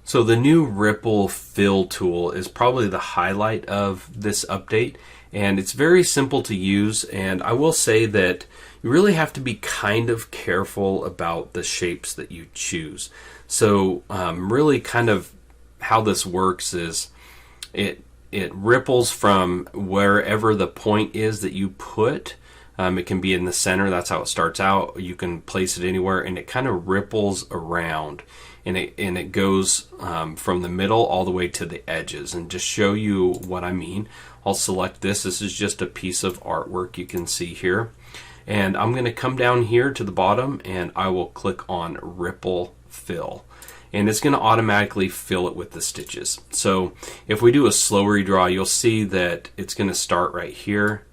So the new Ripple Fill tool is probably the highlight of this update, and it's very simple to use, and I will say that you really have to be kind of careful about the shapes that you choose. So really kind of how this works is it ripples from wherever the point is that you put. It can be in the center, that's how it starts out. You can place it anywhere, and it kind of ripples around. And it goes from the middle all the way to the edges. And just show you what I mean, I'll select this. This is just a piece of artwork you can see here. And I'm going to come down here to the bottom, and I will click on Ripple Fill. And it's going to automatically fill it with the stitches. So if we do a slow redraw, you'll see that it's going to start right here.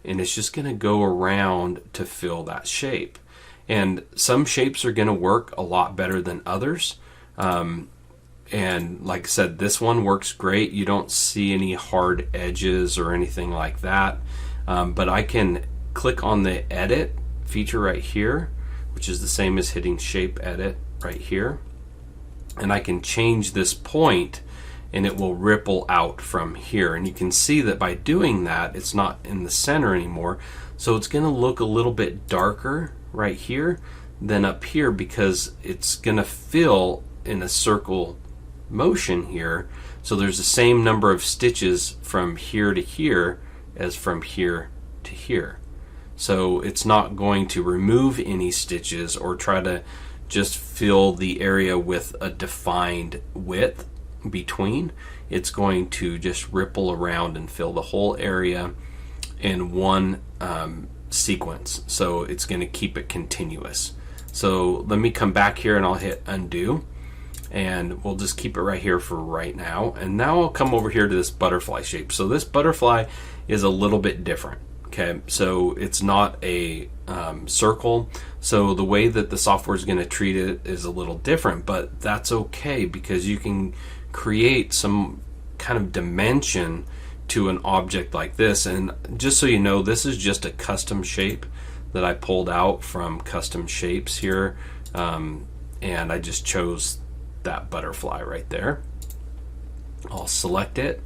And it's just going to go around to fill that shape. And some shapes are going to work a lot better than others. And like I said, this one works great. You don't see any hard edges or anything like that. But I can click on the edit feature right here, which is the same as hitting shape edit right here. And I can change this point, and it will ripple out from here. And you can see that by doing that, it's not in the center anymore. So it's going to look a little bit darker right here than up here, because it's going to fill in a circle motion here. So there's the same number of stitches from here to here as from here to here. So it's not going to remove any stitches or try to just fill the area with a defined width between. It's going to just ripple around and fill the whole area in one sequence. So it's going to keep it continuous. So let me come back here and I'll hit undo, and we'll just keep it right here for right now. And now I'll come over here to this butterfly shape. So this butterfly is a little bit different. Okay, so it's not a circle. So the way that the software is going to treat it is a little different, but that's okay, because you can create some kind of dimension to an object like this. And just so you know, this is just a custom shape that I pulled out from custom shapes here, and I just chose that butterfly right there. I'll select it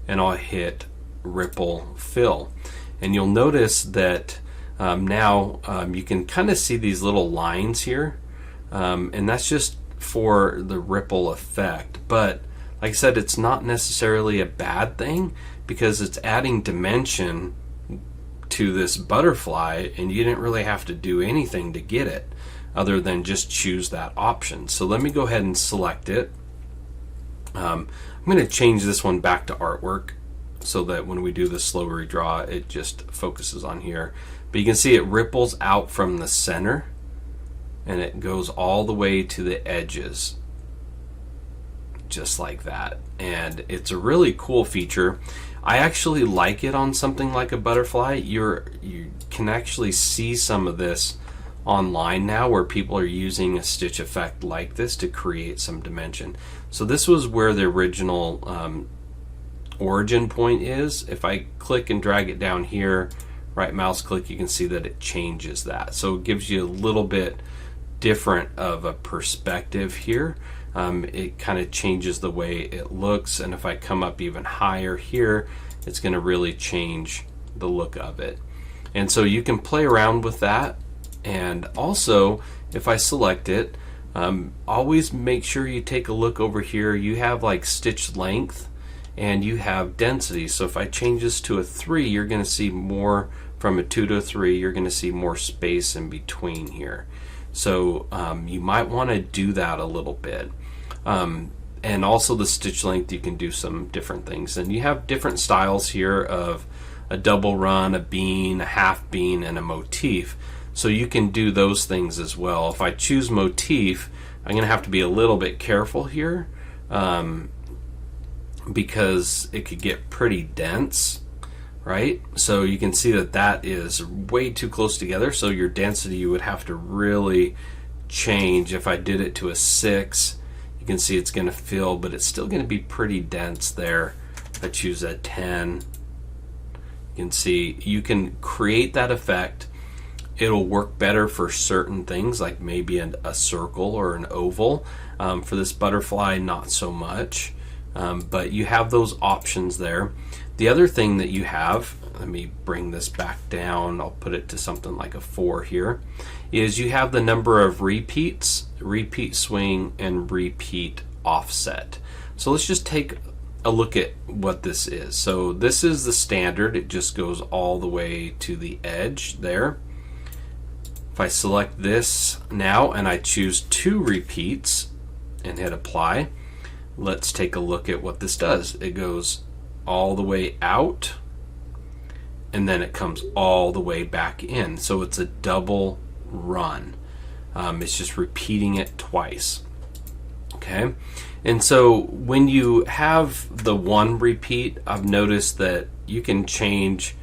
and I'll hit Ripple Fill, and you'll notice that now you can kind of see these little lines here, and that's just for the ripple effect. But like I said, it's not necessarily a bad thing, because it's adding dimension to this butterfly, and you didn't really have to do anything to get it other than just choose that option. So let me go ahead and select it. I'm going to change this one back to artwork so that when we do the slow redraw, it just focuses on here. But you can see it ripples out from the center, and it goes all the way to the edges, just like that. And it's a really cool feature. I actually like it on something like a butterfly. You can actually see some of this online now, where people are using a stitch effect like this to create some dimension. So this was where the original origin point is. If I click and drag it down here, right mouse click, you can see that it changes that. So it gives you a little bit different of a perspective here. It kind of changes the way it looks, and if I come up even higher here, it's going to really change the look of it. And so you can play around with that. And also, if I select it, always make sure you take a look over here. You have like stitch length and you have density. So if I change this to a 3, you're going to see more. From a 2 to a 3, you're going to see more space in between here. So you might want to do that a little bit. And also the stitch length, you can do some different things. And you have different styles here of a double run, a bean, a half bean, and a motif. So you can do those things as well. If I choose motif, I'm going to have to be a little bit careful here, because it could get pretty dense, right? So you can see that that is way too close together. So your density, you would have to really change. If I did it to a 6, you can see it's going to fill, but it's still going to be pretty dense there. If I choose a 10, you can see you can create that effect. It'll work better for certain things, like maybe a circle or an oval, For this butterfly, not so much, but you have those options there. The other thing that you have, let me bring this back down, I'll put it to something like a 4 here, is you have the number of repeats, repeat swing, and repeat offset. So let's just take a look at what this is. So this is the standard, it just goes all the way to the edge there. If I select this now and I choose 2 repeats and hit apply, let's take a look at what this does. It goes all the way out and then it comes all the way back in. So it's a double run. It's just repeating it twice. Okay, and so when you have the 1 repeat, I've noticed that you can change,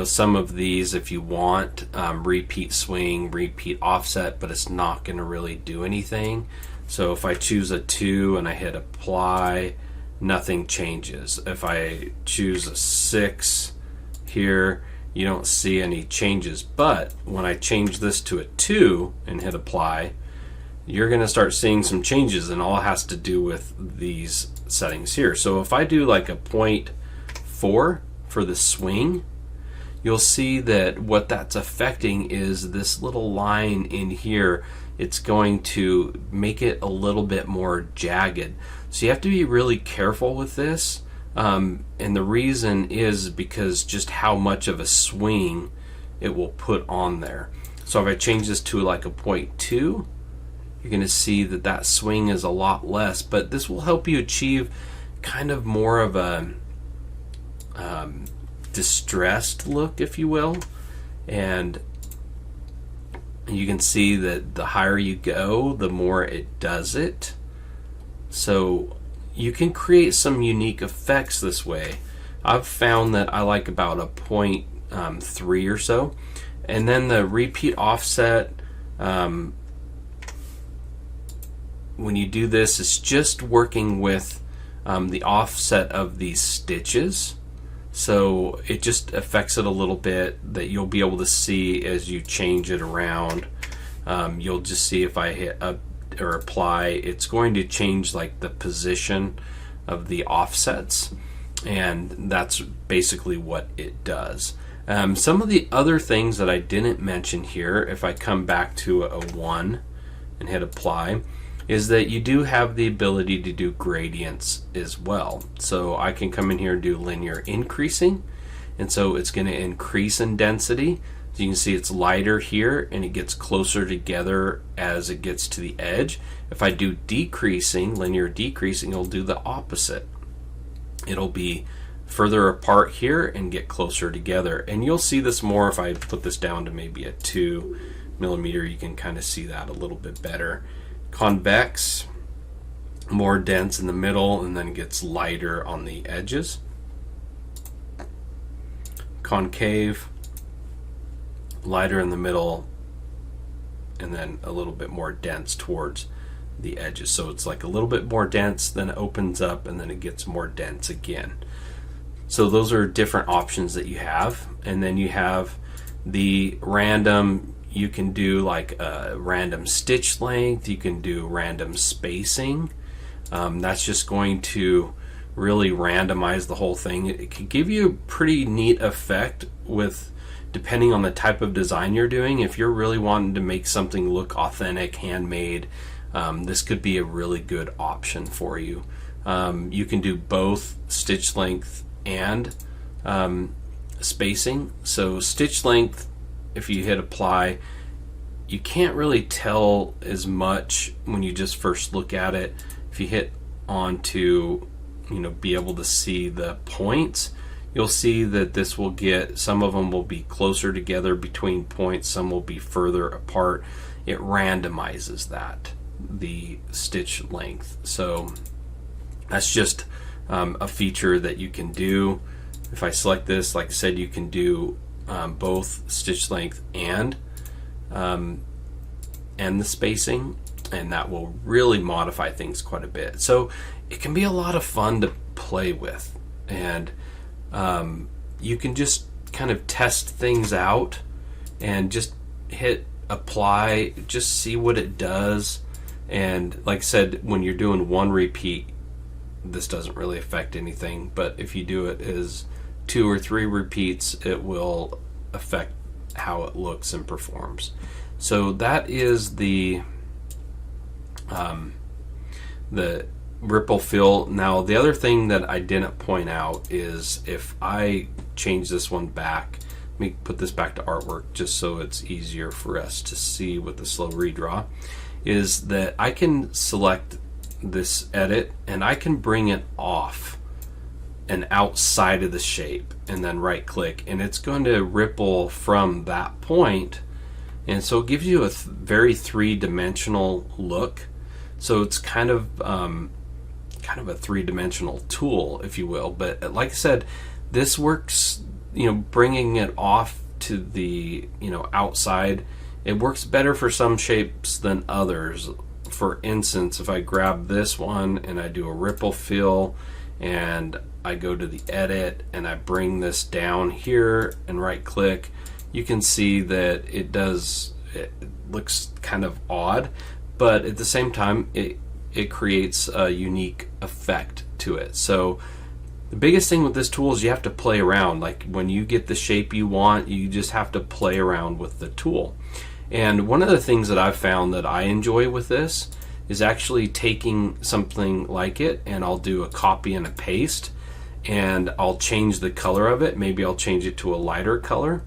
some of these if you want, repeat swing, repeat offset, but it's not going to really do anything. So if I choose a 2 and I hit apply, nothing changes. If I choose a 6 here, you don't see any changes. But when I change this to a 2 and hit apply, you're going to start seeing some changes, and all it has to do with these settings here. So if I do like a 0.4 for the swing, you'll see that what that's affecting is this little line in here. It's going to make it a little bit more jagged. So you have to be really careful with this. And the reason is because just how much of a swing it will put on there. So if I change this to like a 0.2, you're going to see that that swing is a lot less, but this will help you achieve kind of more of a distressed look, if you will. And you can see that the higher you go, the more it does it. So you can create some unique effects this way. I've found that I like about a 0.3 or so. And then the repeat offset, when you do this, it's just working with the offset of these stitches. So it just affects it a little bit that you'll be able to see as you change it around. You'll just see if I hit up or apply, it's going to change like the position of the offsets, and that's basically what it does. Some of the other things that I didn't mention here, if I come back to a 1 and hit apply, is that you do have the ability to do gradients as well. So I can come in here and do linear increasing, and so it's going to increase in density. So you can see it's lighter here and it gets closer together as it gets to the edge. If I do decreasing, linear decreasing, it'll do the opposite. It'll be further apart here and get closer together. And you'll see this more if I put this down to maybe a 2 millimeter. You can kind of see that a little bit better. Convex, more dense in the middle and then gets lighter on the edges. Concave, lighter in the middle and then a little bit more dense towards the edges. So it's like a little bit more dense, then it opens up and then it gets more dense again. So those are different options that you have. And then you have the random. You can do like a random stitch length, you can do random spacing. That's just going to really randomize the whole thing. It can give you a pretty neat effect with, depending on the type of design you're doing. If you're really wanting to make something look authentic, handmade, this could be a really good option for you. You can do both stitch length and spacing. So stitch length, if you hit apply, you can't really tell as much when you just first look at it. If you hit on to, be able to see the points, you'll see that this will get, some of them will be closer together between points, some will be further apart. It randomizes that, the stitch length. So that's just a feature that you can do. If I select this, like I said, you can do both stitch length and the spacing, and that will really modify things quite a bit. So it can be a lot of fun to play with, and you can just kind of test things out and just hit apply, just see what it does. And like I said, when you're doing one repeat, this doesn't really affect anything, but if you do it as 2 or 3 repeats, it will affect how it looks and performs. So that is the ripple fill. Now the other thing that I didn't point out is if I change this one back, let me put this back to artwork just so it's easier for us to see with the slow redraw, is that I can select this edit and I can bring it off and outside of the shape and then right click, and it's going to ripple from that point, and so it gives you a very three-dimensional look. So it's kind of a three-dimensional tool, if you will. But like I said, this works, bringing it off to the outside, it works better for some shapes than others. For instance, if I grab this one and I do a ripple fill and I go to the edit and I bring this down here and right click, you can see that it looks kind of odd, but at the same time it creates a unique effect to it. So the biggest thing with this tool is you have to play around. Like when you get the shape you want, you just have to play around with the tool. And one of the things that I've found that I enjoy with this is actually taking something like it and I'll do a copy and a paste and I'll change the color of it. Maybe I'll change it to a lighter color,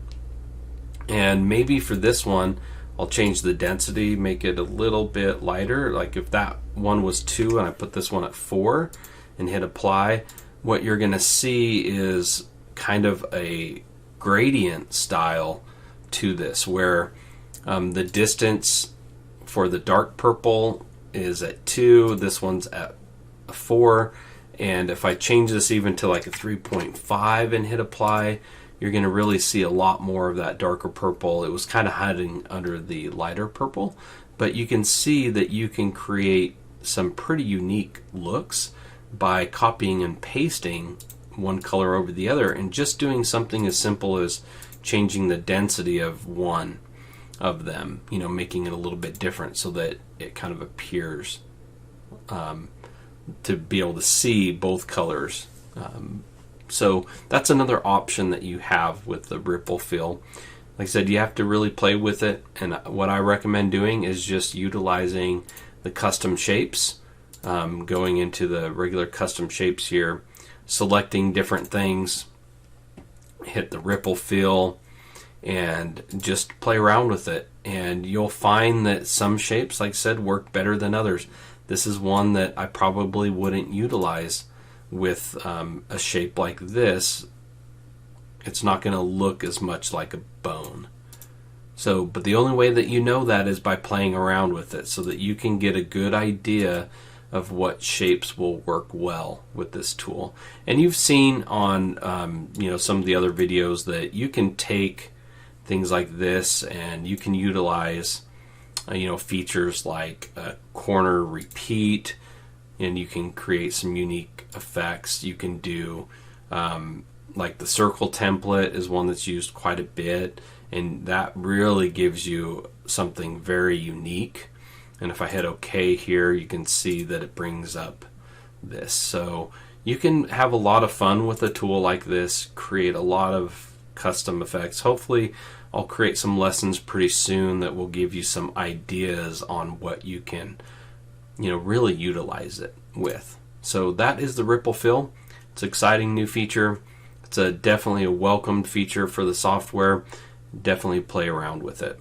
and maybe for this one I'll change the density, make it a little bit lighter. Like if that one was 2 and I put this one at 4 and hit apply, what you're gonna see is kind of a gradient style to this, where the distance for the dark purple is at 2, this one's at 4, and if I change this even to like a 3.5 and hit apply, you're going to really see a lot more of that darker purple. It was kind of hiding under the lighter purple, but you can see that you can create some pretty unique looks by copying and pasting one color over the other and just doing something as simple as changing the density of one of them, making it a little bit different so that it kind of appears to be able to see both colors. So that's another option that you have with the ripple fill. Like I said, you have to really play with it, and what I recommend doing is just utilizing the custom shapes, going into the regular custom shapes here, selecting different things, hit the ripple fill, and just play around with it, and you'll find that some shapes, like I said, work better than others. This is one that I probably wouldn't utilize with a shape like this. It's not going to look as much like a bone. So, but the only way that you know that is by playing around with it, so that you can get a good idea of what shapes will work well with this tool. And you've seen on some of the other videos that you can take things like this and you can utilize features like a corner repeat, and you can create some unique effects. You can do like the circle template is one that's used quite a bit, and that really gives you something very unique. And if I hit OK here, you can see that it brings up this. So you can have a lot of fun with a tool like this, create a lot of custom effects. Hopefully I'll create some lessons pretty soon that will give you some ideas on what you can really utilize it with. So that is the ripple fill. It's an exciting new feature. It's definitely a welcomed feature for the software. Definitely play around with it.